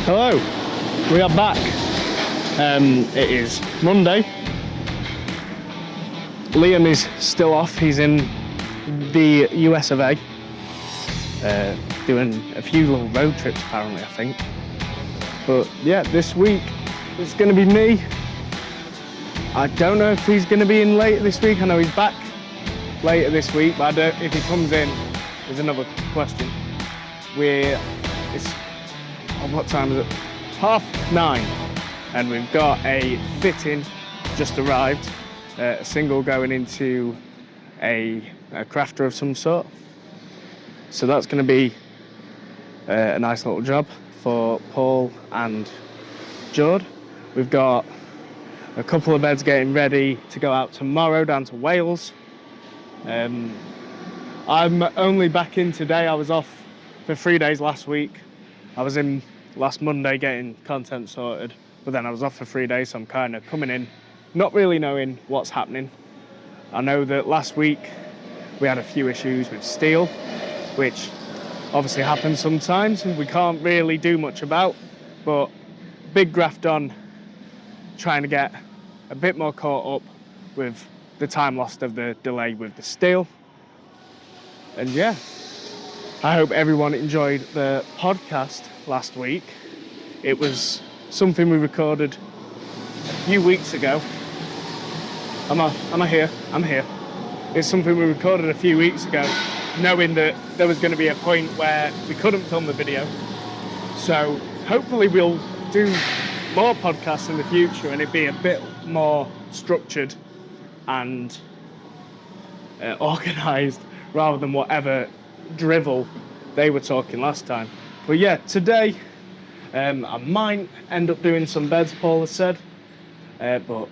Hello, we are back. It is Monday. Liam is still off. He's in the US of A, doing a few little road trips apparently, I think. But yeah, this week it's going to be me. I don't know if he's going to be in later this week. I know he's back later this week, but if he comes in is another question. What time is it? 9:30, and we've got a fitting just arrived. A single going into a crafter of some sort. So that's going to be a nice little job for Paul and Jord. We've got a couple of beds getting ready to go out tomorrow down to Wales. I'm only back in today. I was off for 3 days last week. I was in last Monday getting content sorted, but then I was off for 3 days, so I'm kind of coming in not really knowing what's happening. I know that last week we had a few issues with steel, which obviously happens sometimes and we can't really do much about, but big graft on trying to get a bit more caught up with the time lost of the delay with the steel. And yeah, I hope everyone enjoyed the podcast last week. It was something we recorded a few weeks ago. Am I here? I'm here. It's something we recorded a few weeks ago, knowing that there was going to be a point where we couldn't film the video. So hopefully we'll do more podcasts in the future and it'd be a bit more structured and organised rather than whatever drivel they were talking last time. But yeah, today I might end up doing some beds, Paul has said, but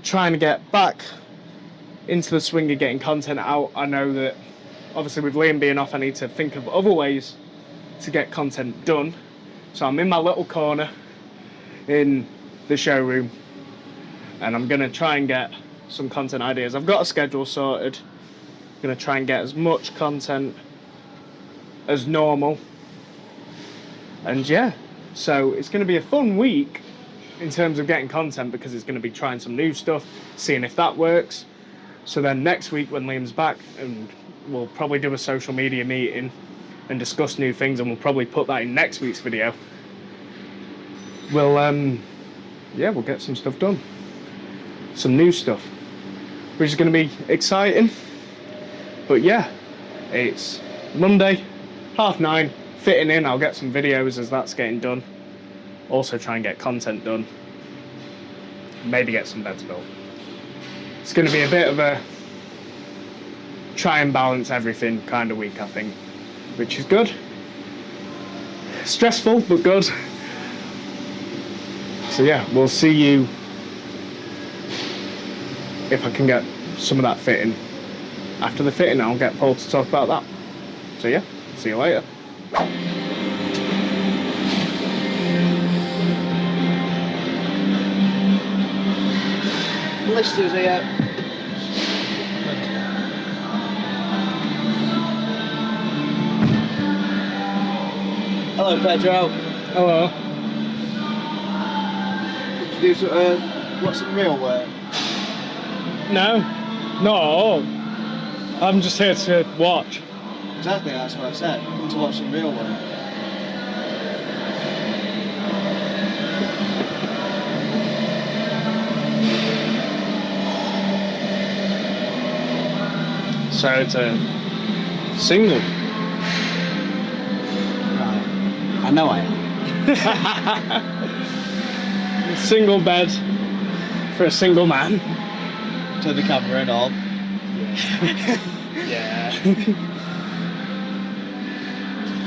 trying to get back into the swing of getting content out. I know that obviously with Liam being off, I need to think of other ways to get content done. So I'm in my little corner in the showroom and I'm going to try and get some content ideas. I've got a schedule sorted. I'm going to try and get as much content as normal. And yeah, so it's going to be a fun week in terms of getting content because it's going to be trying some new stuff, seeing if that works. So then next week when Liam's back, and we'll probably do a social media meeting and discuss new things, and we'll probably put that in next week's video. We'll get some stuff done. Some new stuff, which is going to be exciting. But yeah, it's Monday, 9:30, fitting in. I'll get some videos as that's getting done. Also try and get content done. Maybe get some beds built. It's going to be a bit of a try and balance everything kind of week, I think, which is good. Stressful, but good. So yeah, we'll see you if I can get some of that fitting. After the fitting, I'll get Paul to talk about that. So yeah, see you later. Blisters here. Hello, Pedro. Hello. Did you do some real work? No, not at all. I'm just here to watch. Exactly, that's what I said. Come to watch some real work. So it's a single. Right. I know I am. Single bed for a single man. To the camera and all. Yeah.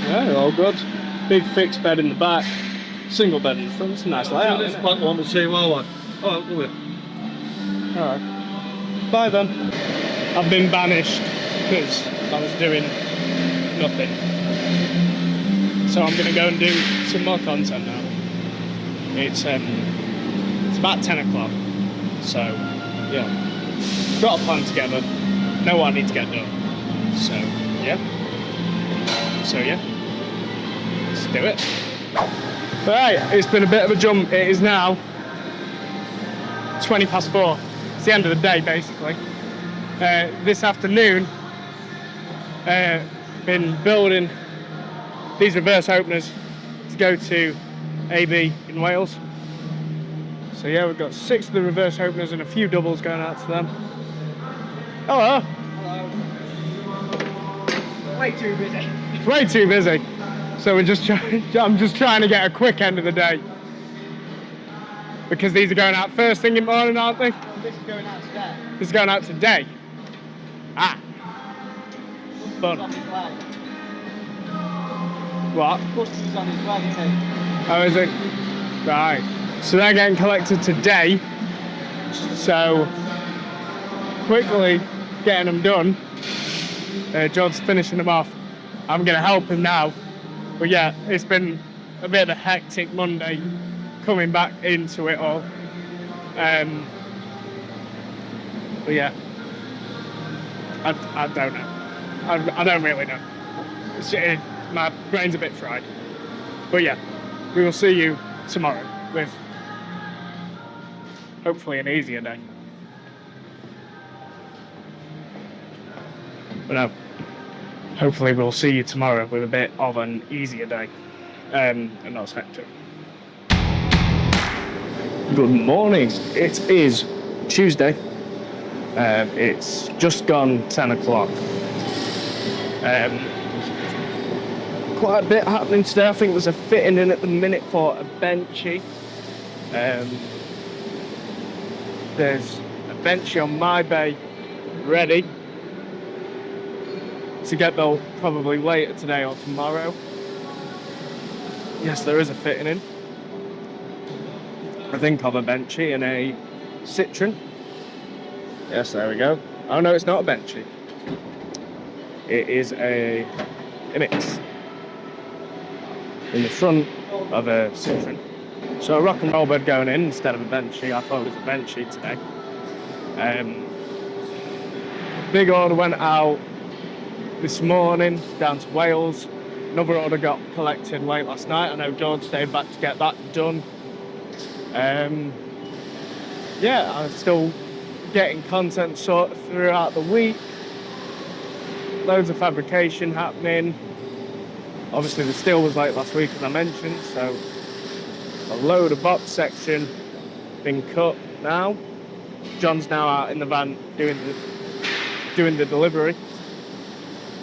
Yeah, all good. Big fixed bed in the back, single bed in the front. It's a nice layout. This back one to see well one. Oh, do it. Alright. Bye then. I've been banished because I was doing nothing. So I'm gonna go and do some more content now. It's about 10 o'clock. So yeah. Got a plan together. Know what I need to get done. So yeah. Let's do it. Right, it's been a bit of a jump. It is now 20 past 4. It's the end of the day, basically. This afternoon, been building these reverse openers to go to AB in Wales. So yeah, we've got 6 of the reverse openers and a few doubles going out to them. Hello. Hello. Way too busy. It's way too busy. So I'm just trying to get a quick end of the day. Because these are going out first thing in the morning, aren't they? This is going out today. This is going out today. Ah. Fun. He's on his way. What? Customer's on his way, isn't he? Oh, is it? Right. So they're getting collected today. So quickly getting them done. John's finishing them off. I'm going to help him now. But yeah, it's been a bit of a hectic Monday coming back into it all. But yeah, I don't know. I don't really know. My brain's a bit fried. But yeah, we will see you tomorrow with hopefully an easier day. But no, hopefully we'll see you tomorrow with a bit of an easier day and not as hectic. Good morning. It is Tuesday. It's just gone 10 o'clock. Quite a bit happening today. I think there's a fitting in at the minute for a benchy. There's a benchy on my bay ready to get built probably later today or tomorrow. Yes, there is a fitting in. I think of a benchy and a citron. Yes, there we go. Oh no, it's not a benchy. It is a mix in the front of a citron. So a rock and roll bed going in instead of a benchy. I thought it was a benchy today. Big order went out this morning down to Wales. Another order got collected late last night. I know George stayed back to get that done. Yeah, I'm still getting content sorted throughout the week. Loads of fabrication happening. Obviously the steel was late last week, as I mentioned, so a load of box section been cut now. John's now out in the van doing the delivery.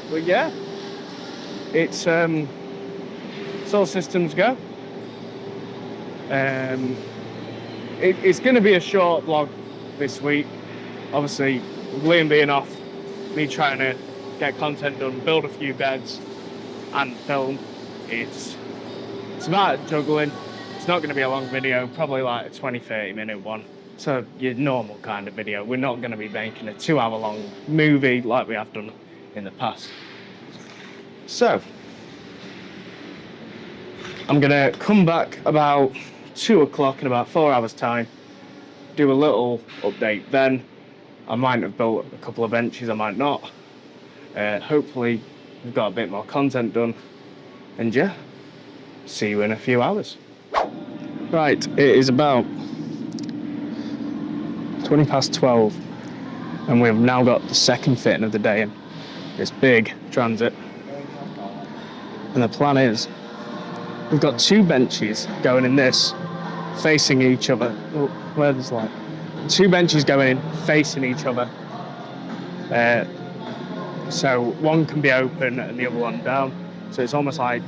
But yeah, it's all systems go. It's going to be a short vlog this week. Obviously, with Liam being off, me trying to get content done, build a few beds, and film. It's about juggling. It's not going to be a long video, probably like a 20-30 minute one. So your normal kind of video. We're not going to be making a 2-hour long movie like we have done in the past. So I'm going to come back about 2 o'clock in about 4 hours time, do a little update then. I might have built a couple of benches, I might not. Hopefully we've got a bit more content done. And yeah, see you in a few hours. Right, it is about 20 past 12 and we've now got the second fitting of the day in this big transit. And the plan is, we've got 2 benches going in this, facing each other. Oh, where there's like 2 benches going in, facing each other. So one can be open and the other one down. So it's almost like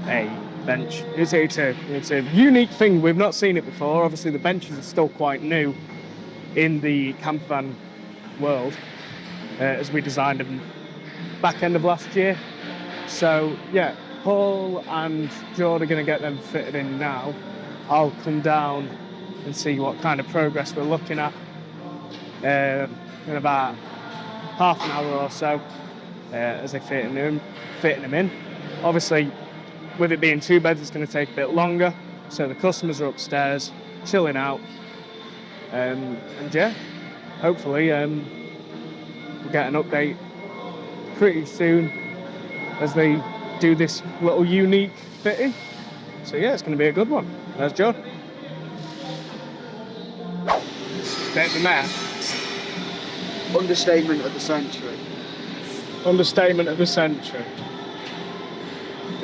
a bench. It's a unique thing. We've not seen it before. Obviously the benches are still quite new in the camper van world, as we designed them back end of last year. So yeah, Paul and George are going to get them fitted in now. I'll come down and see what kind of progress we're looking at in about half an hour or so, as they fitting them in. Obviously, with it being 2 beds, it's going to take a bit longer. So the customers are upstairs, chilling out. And yeah, hopefully we'll get an update pretty soon as they do this little unique fitting. So yeah, it's going to be a good one. There's John. There's the mayor. Understatement of the century. Understatement of the century.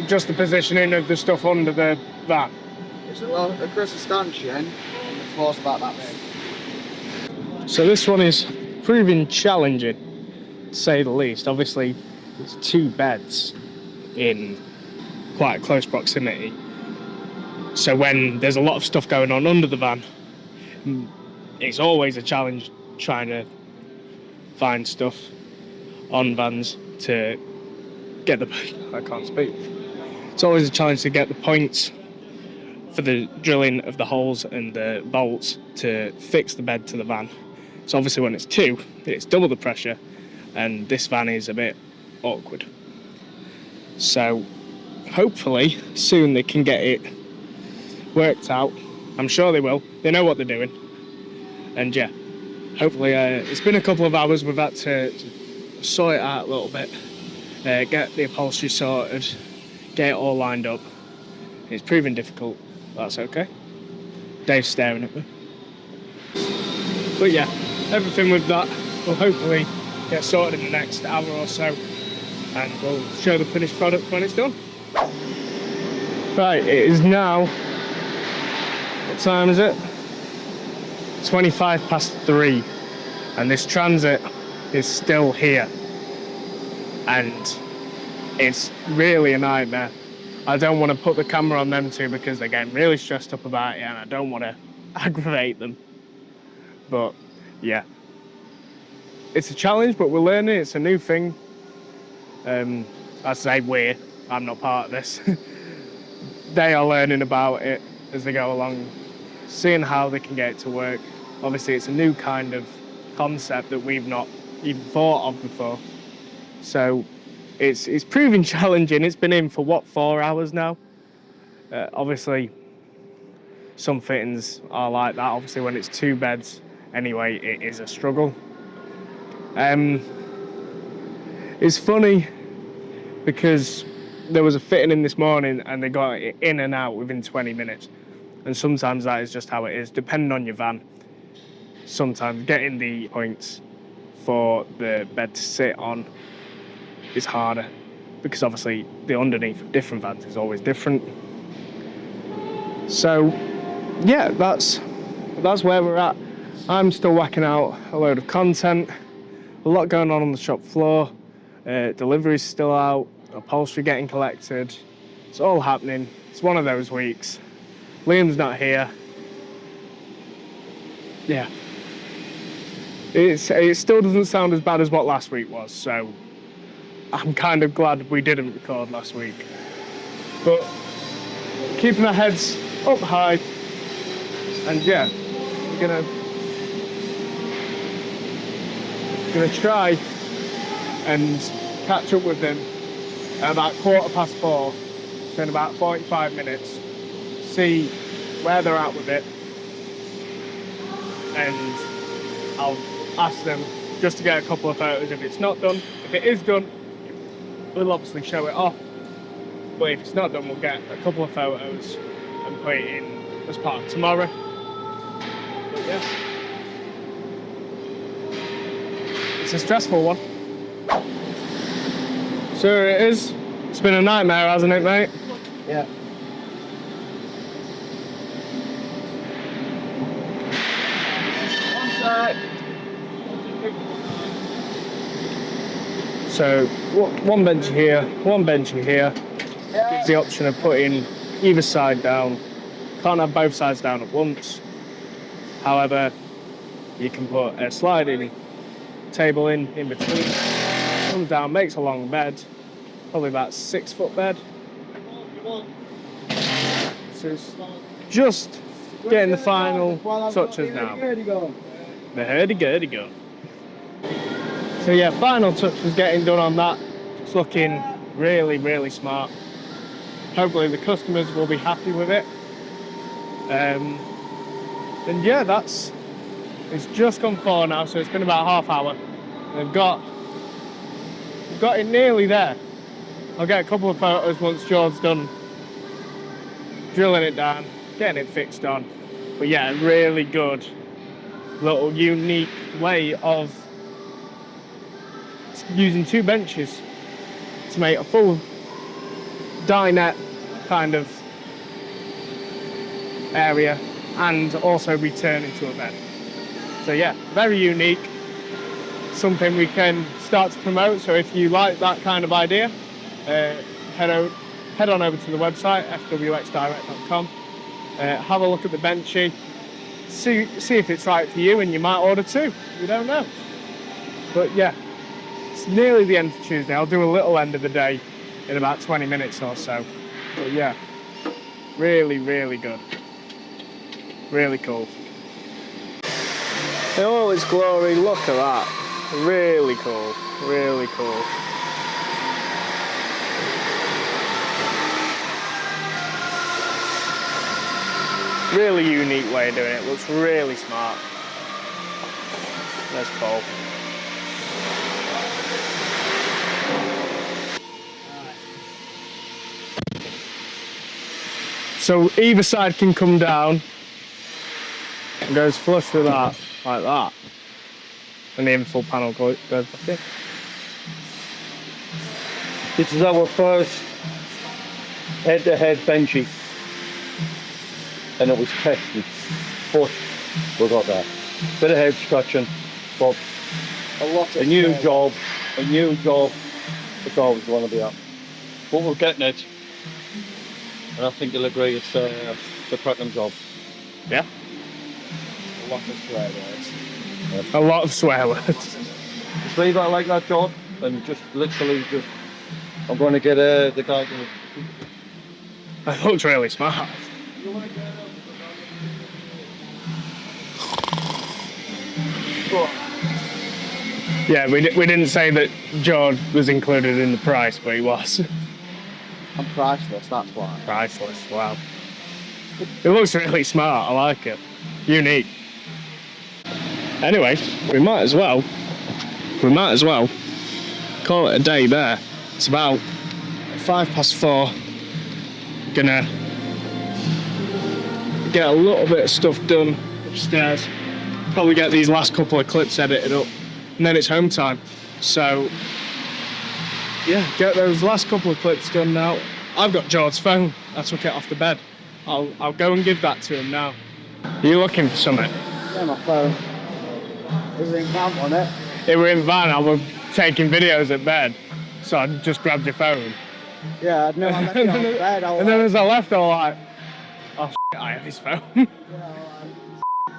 Just the positioning of the stuff under the van. Well, across the stanchion, and the floor's about that big. So this one is proving challenging, to say the least. Obviously, there's 2 beds in quite close proximity. So when there's a lot of stuff going on under the van, it's always a challenge trying to find stuff on vans to get the... I can't speak. It's always a challenge to get the points for the drilling of the holes and the bolts to fix the bed to the van. So obviously when it's 2, it's double the pressure, and this van is a bit awkward. So hopefully soon they can get it worked out. I'm sure they will. They know what they're doing. And yeah, hopefully it's been a couple of hours. We've had to sort it out a little bit, get the upholstery sorted, get it all lined up. It's proving difficult. That's okay. Dave's staring at me. But yeah, everything with that will hopefully get sorted in the next hour or so, and we'll show the finished product when it's done. Right, it is now, what time is it? 3:25, and this transit is still here, and it's really a nightmare. I don't want to put the camera on them two because they're getting really stressed up about it, and I don't want to aggravate them. But yeah, it's a challenge, but we're learning. It's a new thing. I say I'm not part of this. They are learning about it as they go along, seeing how they can get it to work. Obviously, it's a new kind of concept that we've not even thought of before. So it's proving challenging. It's been in for what, 4 hours now? Obviously, some fittings are like that. Obviously, when it's 2 beds, anyway, it is a struggle. It's funny because there was a fitting in this morning and they got it in and out within 20 minutes. And sometimes that is just how it is, depending on your van. Sometimes getting the points for the bed to sit on is harder because obviously the underneath of different vans is always different. So yeah, that's where we're at. I'm still whacking out a load of content, a lot going on the shop floor, deliveries still out, upholstery getting collected. It's all happening. It's one of those weeks. Liam's not here. Yeah. It still doesn't sound as bad as what last week was, so I'm kind of glad we didn't record last week. But keeping our heads up high, and yeah, we're gonna try and catch up with them at about 4:15, so in about 45 minutes, see where they're at with it, and I'll ask them just to get a couple of photos if it's not done. If it is done, we'll obviously show it off, but if it's not done, we'll get a couple of photos and put it in as part of tomorrow. But yeah, it's a stressful one. Sure it is. It's been a nightmare, hasn't it, mate? Yeah. One side. So one bench here, one bench here. Gives the option of putting either side down. Can't have both sides down at once. However, you can put a sliding table in between. Comes down, makes a long bed, probably about 6 foot bed. So it's just getting the final touches now. The hurdy-gurdy go. So yeah, final touch is getting done on that. It's looking really, really smart. Hopefully the customers will be happy with it. And yeah, it's just gone 4 now, so it's been about half hour. They've got it nearly there. I'll get a couple of photos once George's done drilling it down, getting it fixed on. But yeah, really good little unique way of using 2 benches to make a full dinette kind of area and also return into a bed. So yeah, very unique, something we can start to promote. So if you like that kind of idea, head on over to the website, FWXdirect.com, have a look at the benchy, see if it's right for you, and you might order 2, you don't know. But yeah, it's nearly the end of Tuesday. I'll do a little end of the day in about 20 minutes or so. But yeah, really, really good. Really cool. In all its glory, look at that. Really cool, really cool. Really unique way of doing it. Looks really smart. There's Paul. So either side can come down and goes flush with that, like that. And the infill panel goes back in. This is our first head-to-head benchy. And it was tested, but we got that. Bit of head scratching, but a new job, it's always going to be up. But we're getting it, and I think you'll agree it's the cracking job. Yeah. A lot of swear words. A lot of swear words. Just leave that like that, John, and just literally I'm going to get the guy to... That looks really smart. Yeah, we didn't say that George was included in the price, but he was. I'm priceless, that's why. Priceless, wow. It looks really smart, I like it. Unique. Anyway, we might as well call it a day there. It's about 4:05. Gonna get a little bit of stuff done upstairs. Probably get these last couple of clips edited up, and then it's home time. So yeah, get those last couple of clips done now. I've got George's phone. I took it off the bed. I'll go and give that to him now. Are you looking for something? Yeah, my phone. It was in van, wasn't it? It were in van. I was taking videos at bed, so I just grabbed your phone. Yeah, I know I left it on the bed. And then as I left, I was like, oh shit, I have his phone.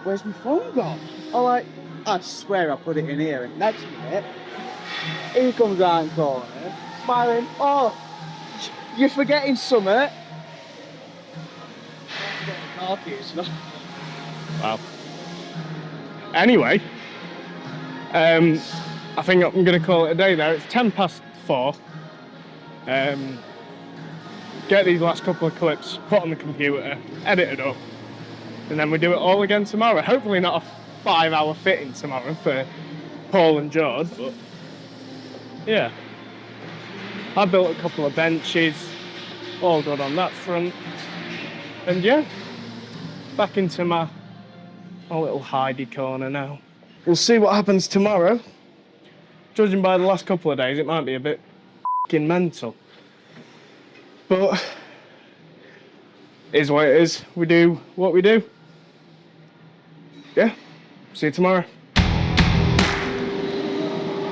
Where's my phone gone? I swear I put it in here, and next minute, he comes round the corner, smiling, oh, you're forgetting something. Wow. Anyway, I think I'm going to call it a day there. It's 4:10. Get these last couple of clips put on the computer, edit it up, and then we do it all again tomorrow. Hopefully not a 5-hour fitting tomorrow for Paul and George, but yeah. I built a couple of benches, all good on that front, and yeah, back into my little hidey corner now. We'll see what happens tomorrow. Judging by the last couple of days, it might be a bit f***ing mental. But it is what it is. We do what we do. Yeah, see you tomorrow.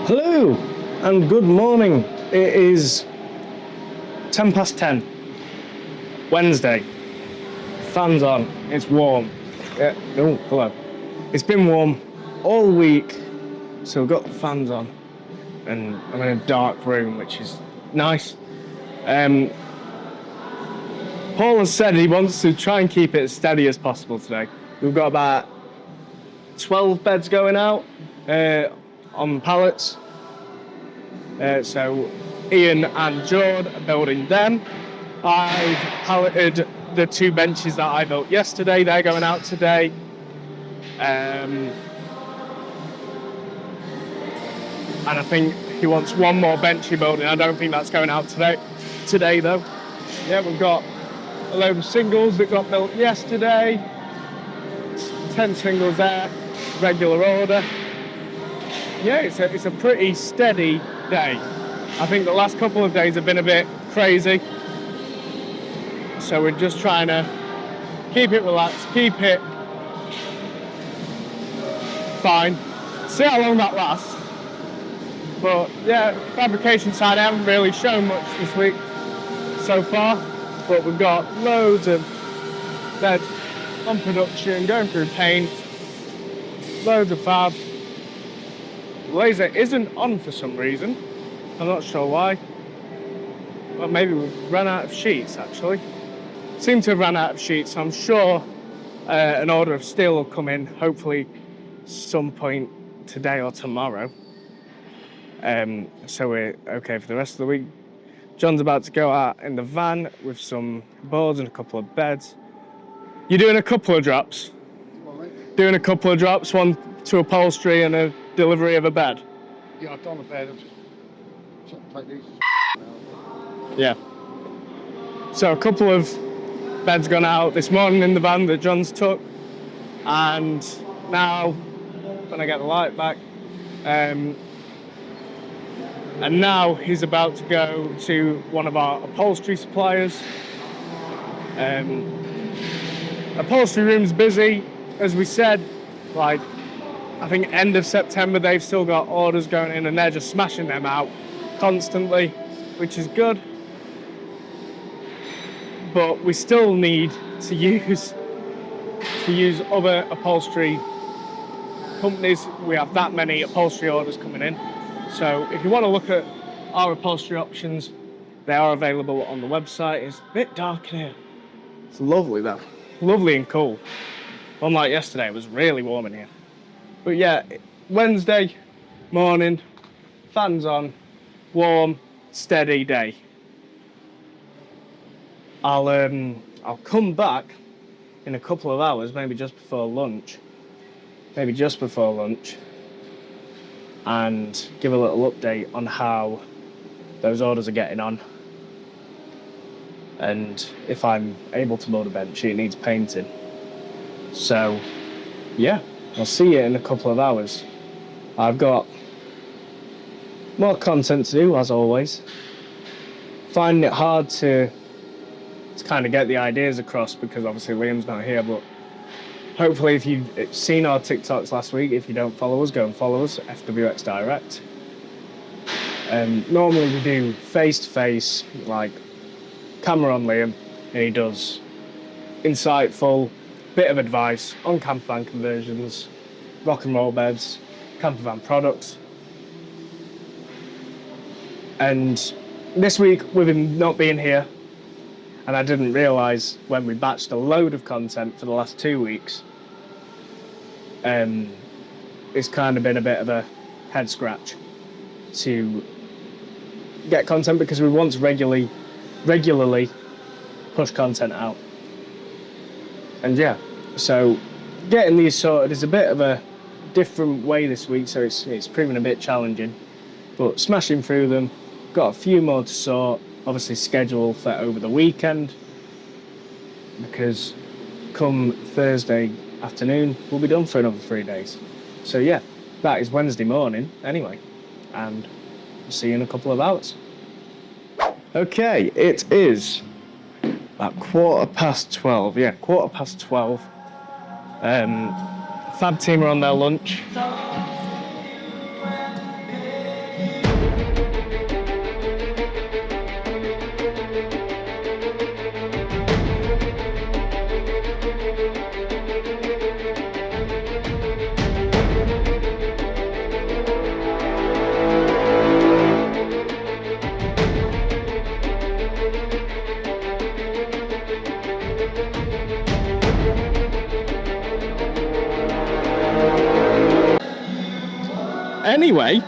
Hello and good morning. It is 10:10, Wednesday. Fans on, it's warm. Yeah, oh, hello. It's been warm all week, so we've got the fans on, and I'm in a dark room, which is nice. Paul has said he wants to try and keep it as steady as possible today. We've got about 12 beds going out on pallets. So Ian and Jord are building them. I've palleted the 2 benches that I built yesterday. They're going out today. And I think he wants one more bench building. I don't think that's going out today though. Yeah, we've got a load of singles that got built yesterday. 10 singles there, regular order. Yeah, it's a pretty steady day. I think the last couple of days have been a bit crazy. So we're just trying to keep it relaxed, keep it fine. See how long that lasts. But yeah, fabrication side, I haven't really shown much this week so far. But we've got loads of beds on production, going through paint, loads of fab. The laser isn't on for some reason. I'm not sure why. Well, maybe we've run out of sheets actually. Seem to have run out of sheets. I'm sure an order of steel will come in, hopefully some point today or tomorrow. So we're okay for the rest of the week. John's about to go out in the van with some boards and a couple of beds. You're doing a couple of drops? Doing a couple of drops, one to upholstery and a delivery of a bed? Yeah, I've done a bed. Yeah. So a couple of beds gone out this morning in the van that John's took. And now, when I get the light back, and now he's about to go to one of our upholstery suppliers. Upholstery room's busy, as we said, like, I think end of September they've still got orders going in and they're just smashing them out constantly, which is good. But we still need to use other upholstery companies. We have that many upholstery orders coming in. So if you want to look at our upholstery options, they are available on the website. It's a bit dark in here. It's lovely though. Lovely and cool. Unlike yesterday, it was really warm in here. But yeah, Wednesday morning, fans on, warm, steady day. I'll come back in a couple of hours, maybe just before lunch. And give a little update on how those orders are getting on. And if I'm able to load a bench, it needs painting. So, yeah, I'll see you in a couple of hours. I've got more content to do, as always. Finding it hard to kind of get the ideas across because obviously Liam's not here, but hopefully if you've seen our TikToks last week, if you don't follow us, go and follow us, FWX Direct. Normally we do face-to-face, like camera on Liam, and he does insightful bit of advice on campervan conversions, rock and roll beds, campervan products. And this week, with him not being here, and I didn't realise when we batched a load of content for the last 2 weeks, it's kind of been a bit of a head scratch to get content because we want to regularly push content out. And yeah, so getting these sorted is a bit of a different way this week, so it's proven a bit challenging, but smashing through them. Got a few more to sort, obviously schedule for over the weekend, because come Thursday afternoon we'll be done for another 3 days. So yeah, that is Wednesday morning anyway, and I'll see you in a couple of hours. Okay, it is about 12:15. Yeah, 12:15. Fab team are on their lunch. Anyway,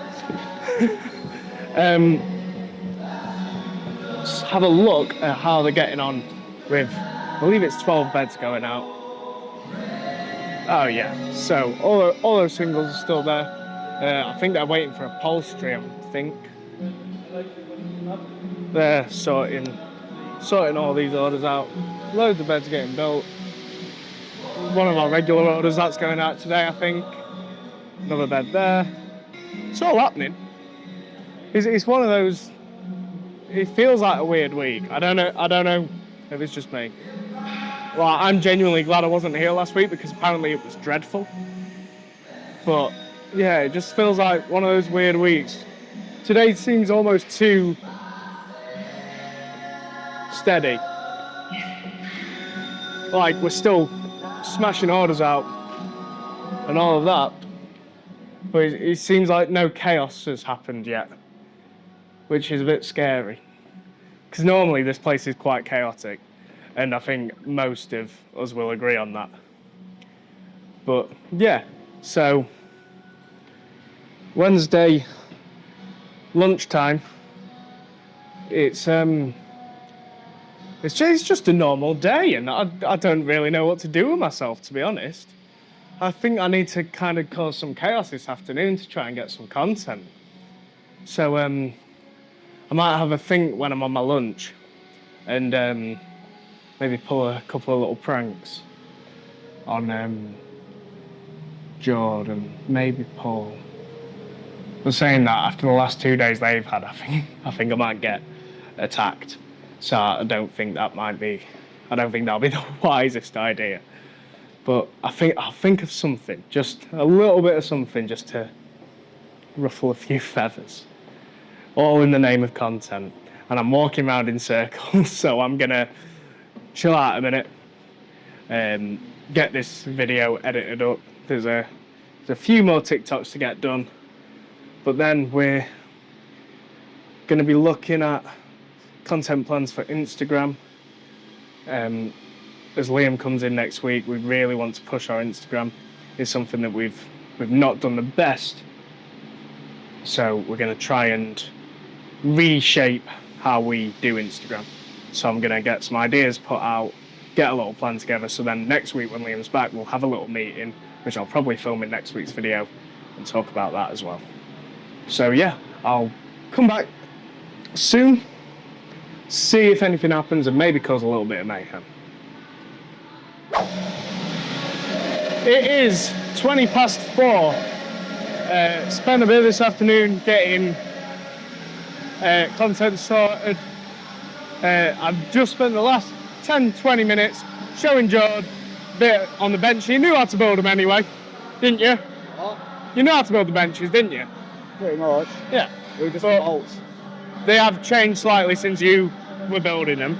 let's have a look at how they're getting on with, I believe it's 12 beds going out. Oh yeah, so all those singles are still there. I think they're waiting for upholstery, I think. They're sorting sorting all these orders out. Loads of beds getting built. One of our regular orders that's going out today, I think. Another bed there. It's all happening. It's one of those. It feels like a weird week. I don't know if it's just me. Well, I'm genuinely glad I wasn't here last week because apparently it was dreadful. But yeah, it just feels like one of those weird weeks. Today seems almost too steady. Like we're still smashing orders out and all of that, but it seems like no chaos has happened yet, which is a bit scary. Because normally this place is quite chaotic, and I think most of us will agree on that. But yeah, so Wednesday lunchtime, it's just a normal day, and I don't really know what to do with myself, to be honest. I think I need to kind of cause some chaos this afternoon to try and get some content. So I might have a think when I'm on my lunch, and maybe pull a couple of little pranks on Jordan, maybe Paul. But saying that, after the last 2 days they've had, I think I might get attacked. So I don't think that'll be the wisest idea. But I'll think of something, just a little bit of something, just to ruffle a few feathers. All in the name of content. And I'm walking around in circles, so I'm gonna chill out a minute, get this video edited up. There's a few more TikToks to get done, but then we're gonna be looking at content plans for Instagram. As Liam comes in next week, we really want to push our Instagram. It's something that we've not done the best. So we're going to try and reshape how we do Instagram. So I'm going to get some ideas put out, get a little plan together. So then next week when Liam's back, we'll have a little meeting, which I'll probably film in next week's video and talk about that as well. So yeah, I'll come back soon, see if anything happens, and maybe cause a little bit of mayhem. It is 4:20. Spent a bit this afternoon getting content sorted. I've just spent the last 10-20 minutes showing Jord a bit on the bench. You knew how to build them anyway, didn't you? What? You know how to build the benches, didn't you? Pretty much. Yeah. We just But bolts. they have changed slightly since you were building them.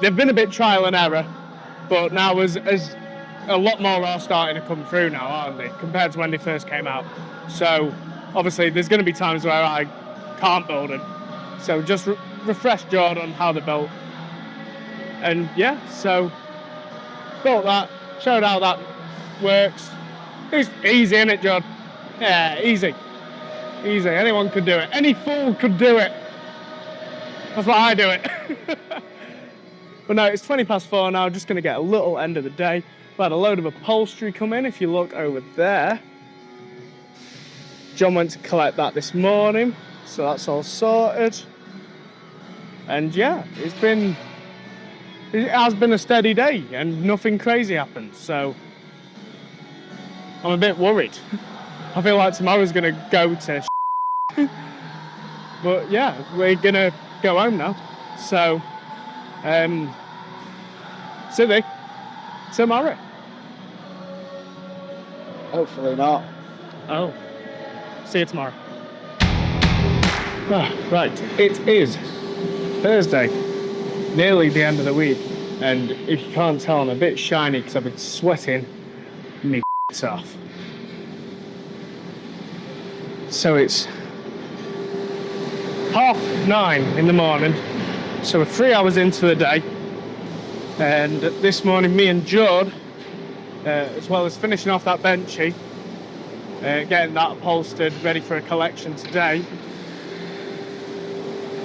They've been a bit trial and error, but now as a lot more are starting to come through now, aren't they, compared to when they first came out. So obviously there's going to be times where I can't build them. So just refresh Jordan on how they're built. And yeah, so built that, showed how that works. It's easy, isn't it, Jordan? Yeah, easy. Easy, anyone could do it. Any fool could do it. That's why I do it. But no, it's 4:20 now, just gonna get a little end of the day. I've had a load of upholstery come in, if you look over there. John went to collect that this morning, so that's all sorted. And yeah, it has been a steady day and nothing crazy happened, so I'm a bit worried. I feel like tomorrow's gonna go to but yeah, we're gonna go home now. So see you tomorrow. Hopefully not. Oh, see you tomorrow. Right, it is Thursday, nearly the end of the week, and if you can't tell, I'm a bit shiny because I've been sweating me off. So it's 9:30 in the morning, so we're 3 hours into the day, and this morning me and Jord, as well as finishing off that benchy, getting that upholstered ready for a collection today,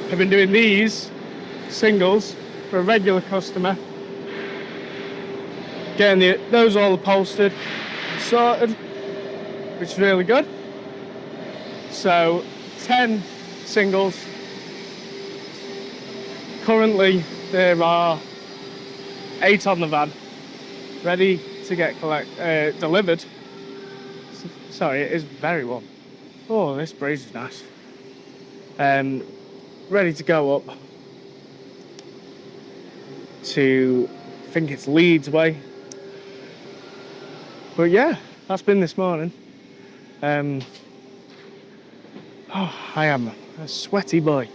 have been doing these singles for a regular customer, getting those all upholstered, sorted, which is really good. So 10 singles Currently, there are 8 on the van, ready to get delivered. Sorry, it is very warm. Oh, this breeze is nice. Ready to go up to, I think it's Leeds way. But yeah, that's been this morning. I am a sweaty boy.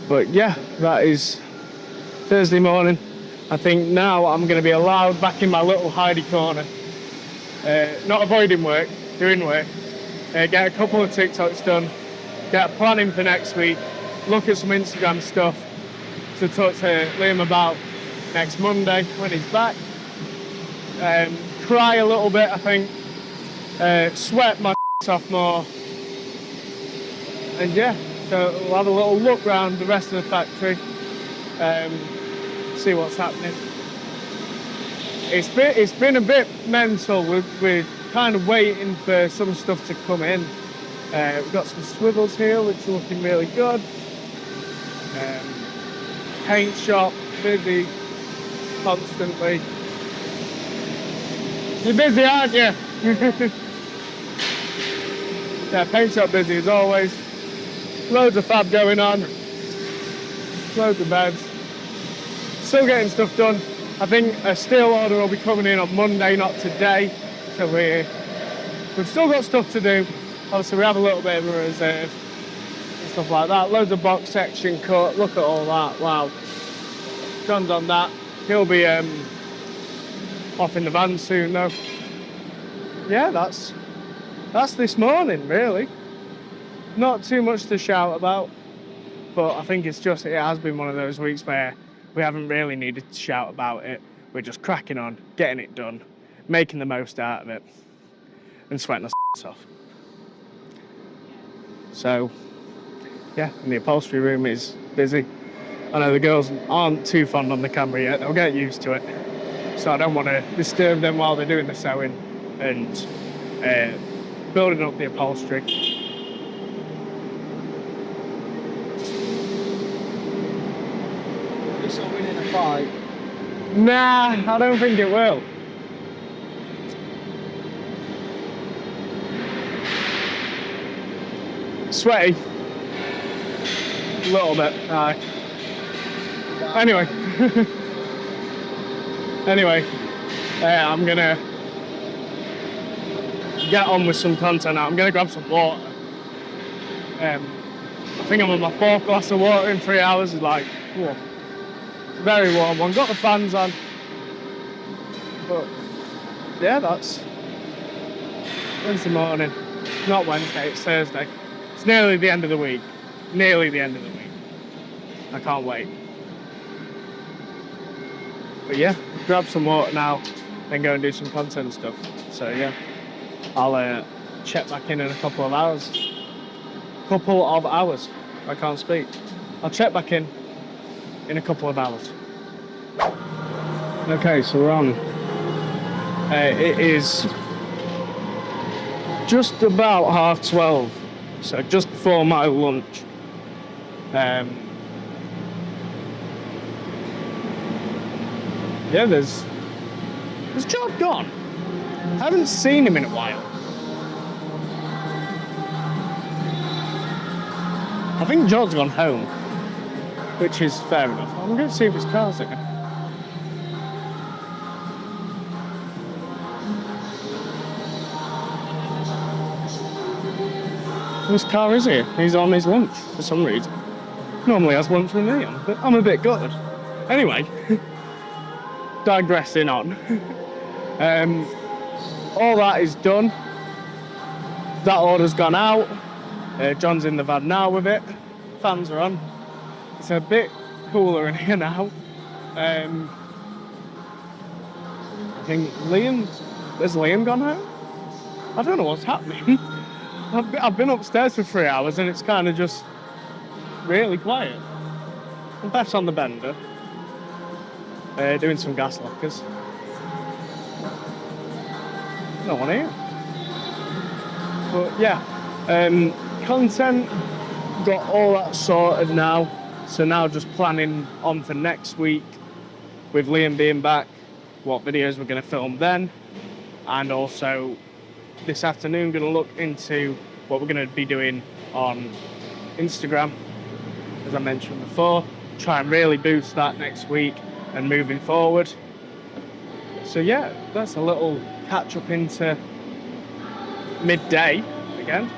But yeah, that is Thursday morning. I think now I'm going to be allowed back in my little hidey corner. Not avoiding work, doing work. Get a couple of TikToks done. Get a planning for next week. Look at some Instagram stuff to talk to Liam about next Monday when he's back. Cry a little bit, I think. Sweat my off more. And yeah, so we'll have a little look round the rest of the factory. See what's happening. It's been a bit mental. We're kind of waiting for some stuff to come in. We've got some swivels here, which are looking really good. Paint shop, busy constantly. You're busy, aren't you? Yeah, paint shop busy as always. Loads of fab going on. Loads of beds. Still getting stuff done. I think a steel order will be coming in on Monday, not today. So we've still got stuff to do. Obviously we have a little bit of a reserve and stuff like that. Loads of box section cut. Look at all that. Wow. John's on that. He'll be off in the van soon though. Yeah, that's this morning really. Not too much to shout about, but I think it has been one of those weeks where we haven't really needed to shout about it. We're just cracking on, getting it done, making the most out of it, and sweating us off. So, yeah, and the upholstery room is busy. I know the girls aren't too fond on the camera yet. They'll get used to it. So I don't want to disturb them while they're doing the sewing and building up the upholstery. This will win in a fight. Nah, I don't think it will. Sweaty. A little bit, aye. Anyway. I'm gonna get on with some content now. I'm gonna grab some water. I think I'm on my 4th glass of water in 3 hours. It's like, whoa. Very warm one. Got the fans on. But yeah, that's Wednesday morning. Not Wednesday, it's Thursday. It's nearly the end of the week. Nearly the end of the week. I can't wait. But yeah, grab some water now, then go and do some content stuff. So yeah, I'll check back in a couple of hours. I can't speak. I'll check back in a couple of hours. Okay, so we're on. It is just about 12:30, so just before my lunch. Yeah, there's John gone. I haven't seen him in a while. I think John's gone home, which is fair enough. I'm going to see if his car's there. Whose car is he? He's on his lunch for some reason. Normally has lunch with me on, but I'm a bit gutted. Anyway, digressing on. All that is done. That order's gone out. John's in the van now with it. Fans are on. It's a bit cooler in here now. I think has Liam gone home? I don't know what's happening. I've been upstairs for 3 hours and it's kind of just really quiet. And Beth's on the bender, doing some gas lockers. No one here. But yeah, content, got all that sorted now. So now just planning on for next week with Liam being back, what videos we're going to film then, and also this afternoon going to look into what we're going to be doing on Instagram, as I mentioned before, try and really boost that next week and moving forward. So yeah, that's a little catch up into midday again.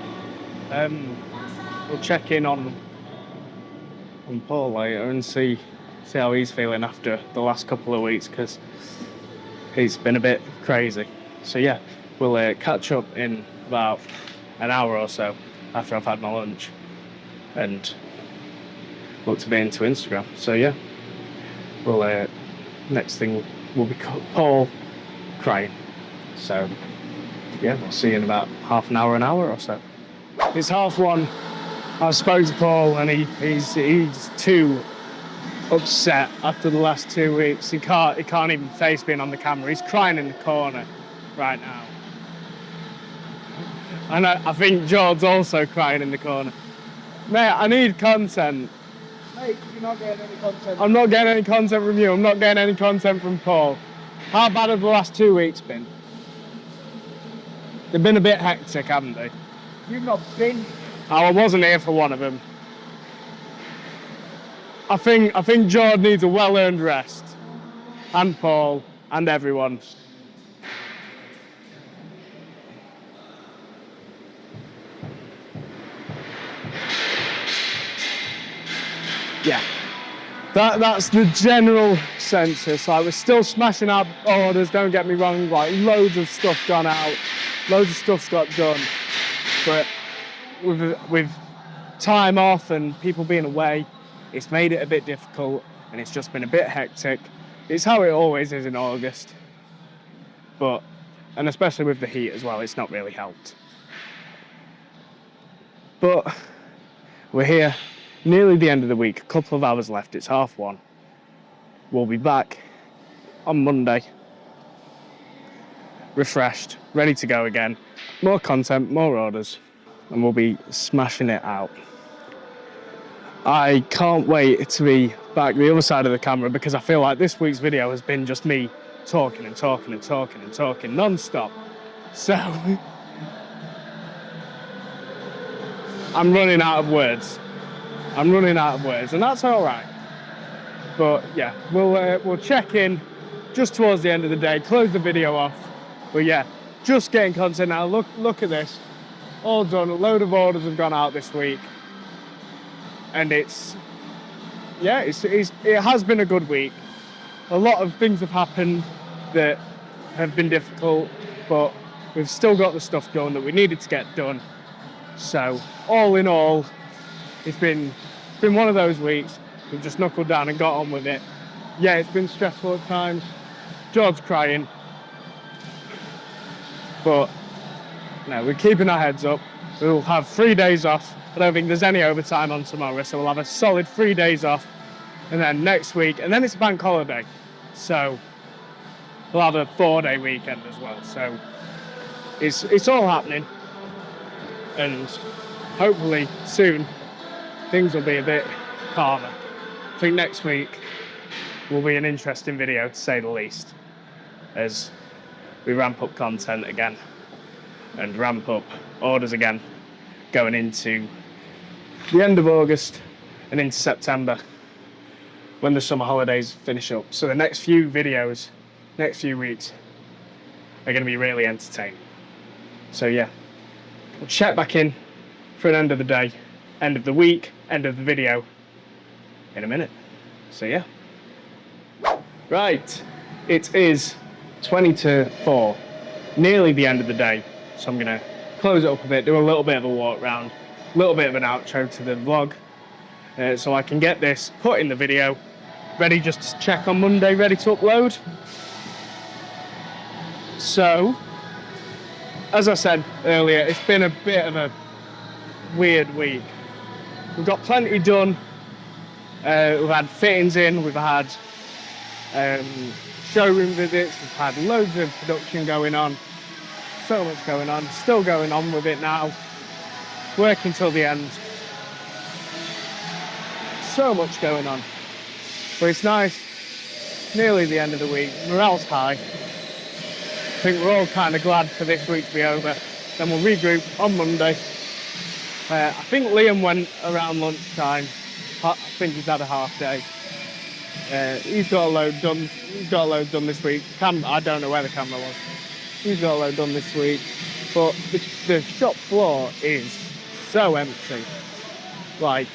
We'll check in on Paul later and see how he's feeling after the last couple of weeks, because he's been a bit crazy. So yeah, we'll catch up in about an hour or so after I've had my lunch and look to be into Instagram. So yeah, we'll next thing will be Paul crying. So yeah, we'll see you in about half an hour or so. It's 1:30. I spoke to Paul and he's too upset after the last 2 weeks. He can't even face being on the camera. He's crying in the corner right now. And I think George's also crying in the corner. Mate, I need content. Mate, you're not getting any content. I'm not getting any content from you. I'm not getting any content from Paul. How bad have the last 2 weeks been? They've been a bit hectic, haven't they? You've not been. Oh, I wasn't here for one of them. I think George needs a well-earned rest. And Paul, and everyone. Yeah. That's the general census. Like, we're still smashing out orders, don't get me wrong. Like, loads of stuff gone out, loads of stuff's got done. But with time off and people being away, it's made it a bit difficult, and it's just been a bit hectic. It's how it always is in August. And especially with the heat as well, it's not really helped. But we're here, nearly the end of the week, a couple of hours left, it's 1:30. We'll be back on Monday, refreshed, ready to go again. More content, more orders, and we'll be smashing it out. I can't wait to be back the other side of the camera, because I feel like this week's video has been just me talking and talking and talking and talking non-stop. So I'm running out of words. And that's all right. But yeah, we'll check in just towards the end of the day, close the video off. But yeah, just getting content now. Look at this, all done. A load of orders have gone out this week, and it has been a good week. A lot of things have happened that have been difficult, but we've still got the stuff done that we needed to get done. So all in all, it's been one of those weeks. We've just knuckled down and got on with it. Yeah, it's been stressful at times. George's crying. But no, we're keeping our heads up. We'll have 3 days off. I don't think there's any overtime on tomorrow, so we'll have a solid 3 days off. And then next week, and then it's a bank holiday. So we'll have a 4-day weekend as well. So it's all happening. And hopefully soon things will be a bit calmer. I think next week will be an interesting video, to say the least, as we ramp up content again and ramp up orders again, going into the end of August and into September, when the summer holidays finish up. So the next few videos, next few weeks, are going to be really entertaining. So yeah, we'll check back in for an end of the day, end of the week, end of the video in a minute. So yeah. Right, it is 20 to 4, nearly the end of the day. So I'm gonna close it up a bit, do a little bit of a walk round, a little bit of an outro to the vlog, so I can get this put in the video, ready just to check on Monday, ready to upload. So, as I said earlier, it's been a bit of a weird week. We've got plenty done. We've had fittings in, we've had showroom visits, we've had loads of production going on, so much going on, still going on with it now, working till the end. so much going on. But it's nice, nearly the end of the week, morale's high. I think we're all kind of glad for this week to be over. Then we'll regroup on Monday. I think Liam went around lunchtime. I think he's had a half day. He's got a load done. He's got a load done this week. I don't know where the camera was. He's got a load done this week. But the shop floor is so empty. Like,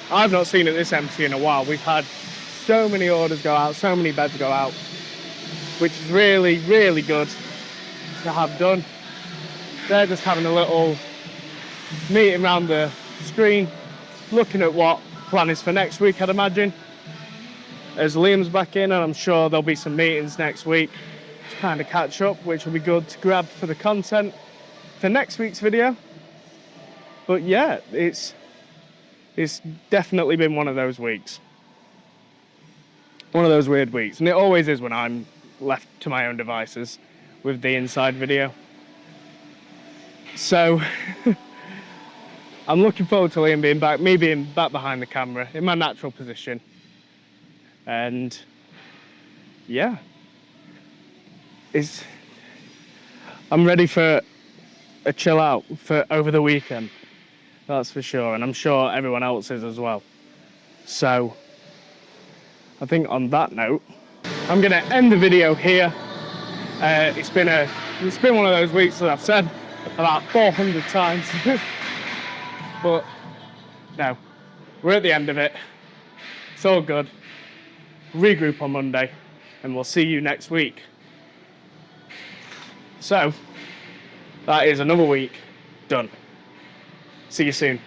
I've not seen it this empty in a while. We've had so many orders go out, so many beds go out, which is really, really good to have done. They're just having a little meeting around the screen, looking at what plan is for next week, I'd imagine. As Liam's back in, and I'm sure there'll be some meetings next week to kind of catch up, which will be good to grab for the content for next week's video. But yeah, it's definitely been one of those weeks. One of those weird weeks. And it always is when I'm left to my own devices with the inside video. So I'm looking forward to Liam being back, me being back behind the camera in my natural position. And yeah, I'm ready for a chill out for over the weekend, that's for sure, and I'm sure everyone else is as well. So I think on that note, I'm gonna end the video here. It's been one of those weeks that I've said about 400 times. But no, we're at the end of it. It's all good. Regroup on Monday, and we'll see you next week. So that is another week done. See you soon.